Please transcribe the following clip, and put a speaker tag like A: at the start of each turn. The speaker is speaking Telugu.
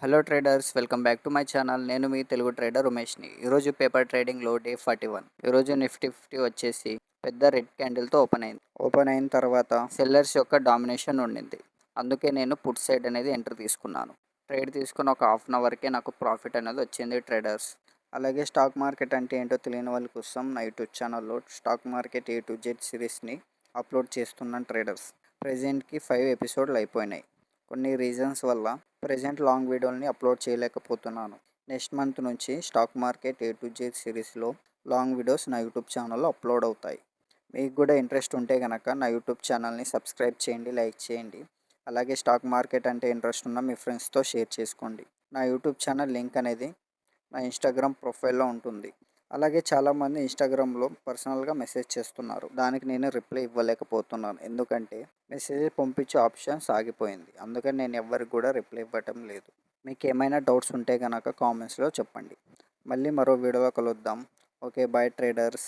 A: Hello traders, welcome back to my channel. నేను మీ తెలుగు ట్రేడర్ ఉమేష్ని. ఈరోజు పేపర్ ట్రేడింగ్లో డే 41. ఈరోజు నిఫ్టీ 50 వచ్చేసి పెద్ద రెడ్ క్యాండిల్తో ఓపెన్ అయిన తర్వాత సెల్లర్స్ యొక్క డామినేషన్ ఉండింది. అందుకే నేను పుట్ సైడ్ అనేది ఎంటర్ తీసుకున్నాను. ట్రేడ్ తీసుకున్న ఒక హాఫ్ అన్ అవర్కే నాకు ప్రాఫిట్ అనేది వచ్చింది ట్రేడర్స్. అలాగే స్టాక్ మార్కెట్ అంటే ఏంటో తెలియని వాళ్ళ కోసం నా యూట్యూబ్ ఛానల్లో stock market A to Z సిరీస్ని అప్లోడ్ చేస్తున్నాను ట్రేడర్స్. ప్రెజెంట్కి 5 ఎపిసోడ్లు అయిపోయినాయి. కొన్ని రీజన్స్ వల్ల ప్రెజెంట్ లాంగ్ వీడియోని అప్లోడ్ చేయలేకపోతున్నాను. నెక్స్ట్ మంత్ నుంచి stock market A to Z సిరీస్లో లాంగ్ వీడియోస్ నా యూట్యూబ్ ఛానల్లో అప్లోడ్ అవుతాయి. మీకు కూడా ఇంట్రెస్ట్ ఉంటే కనుక నా యూట్యూబ్ ఛానల్ని సబ్స్క్రైబ్ చేయండి, లైక్ చేయండి. అలాగే స్టాక్ మార్కెట్ అంటే ఇంట్రెస్ట్ ఉన్న మీ ఫ్రెండ్స్తో షేర్ చేసుకోండి. నా యూట్యూబ్ ఛానల్ లింక్ అనేది నా ఇన్స్టాగ్రామ్ ప్రొఫైల్లో ఉంటుంది. అలాగే చాలామంది ఇన్స్టాగ్రామ్లో పర్సనల్గా మెసేజ్ చేస్తున్నారు. దానికి నేను రిప్లై ఇవ్వలేకపోతున్నాను. ఎందుకంటే మెసేజ్ పంపించే ఆప్షన్స్ ఆగిపోయింది. అందుకని నేను ఎవ్వరికి కూడా రిప్లై ఇవ్వటం లేదు. మీకు ఏమైనా డౌట్స్ ఉంటే కనుక కామెంట్స్లో చెప్పండి. మళ్ళీ మరో వీడియోలో కలుద్దాం. Okay, bye traders.